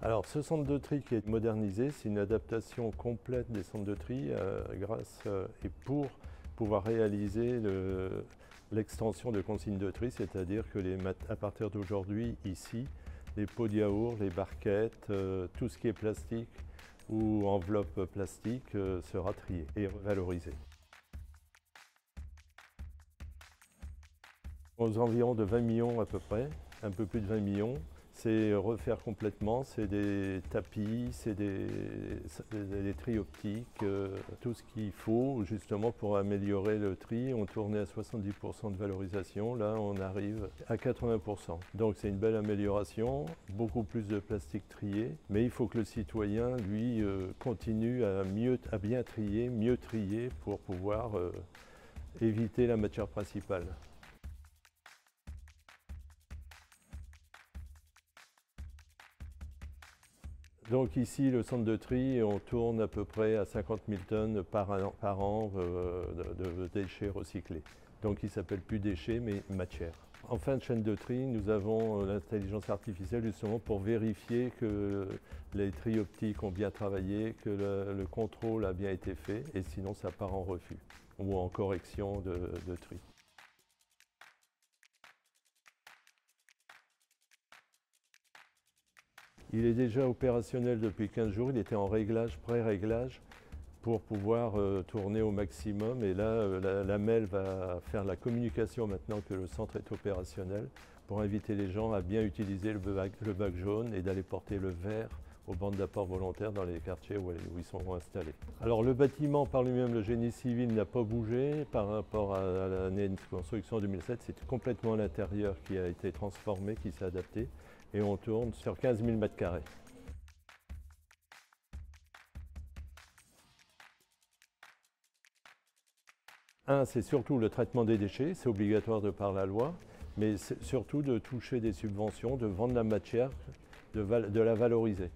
Alors ce centre de tri qui est modernisé, c'est une adaptation complète des centres de tri grâce et pour pouvoir réaliser l'extension de consignes de tri, c'est-à-dire que à partir d'aujourd'hui, ici, les pots de yaourt, les barquettes, tout ce qui est plastique ou enveloppe plastique sera trié et valorisé. Aux environs de 20 millions à peu près, un peu plus de 20 millions. C'est refaire complètement, c'est des tapis, c'est des tris optiques, tout ce qu'il faut justement pour améliorer le tri. On tournait à 70% de valorisation, là on arrive à 80%. Donc c'est une belle amélioration, beaucoup plus de plastique trié, mais il faut que le citoyen, lui, continue à bien trier, mieux trier pour pouvoir éviter la matière principale. Donc ici, le centre de tri, on tourne à peu près à 50 000 tonnes par an de déchets recyclés. Donc il ne s'appelle plus déchets, mais matière. En fin de chaîne de tri, nous avons l'intelligence artificielle justement pour vérifier que les tris optiques ont bien travaillé, que le contrôle a bien été fait, et sinon ça part en refus ou en correction de tri. Il est déjà opérationnel depuis 15 jours, il était en réglage, pré-réglage, pour pouvoir tourner au maximum. Et là, la MEL va faire la communication maintenant que le centre est opérationnel pour inviter les gens à bien utiliser le bac jaune et d'aller porter le vert aux bandes d'apport volontaires dans les quartiers où ils sont installés. Alors le bâtiment par lui-même, le génie civil n'a pas bougé par rapport à l'année de construction 2007. C'est complètement l'intérieur qui a été transformé, qui s'est adapté. Et on tourne sur 15 000 mètres carrés. C'est surtout le traitement des déchets, c'est obligatoire de par la loi, mais c'est surtout de toucher des subventions, de vendre la matière, de la valoriser.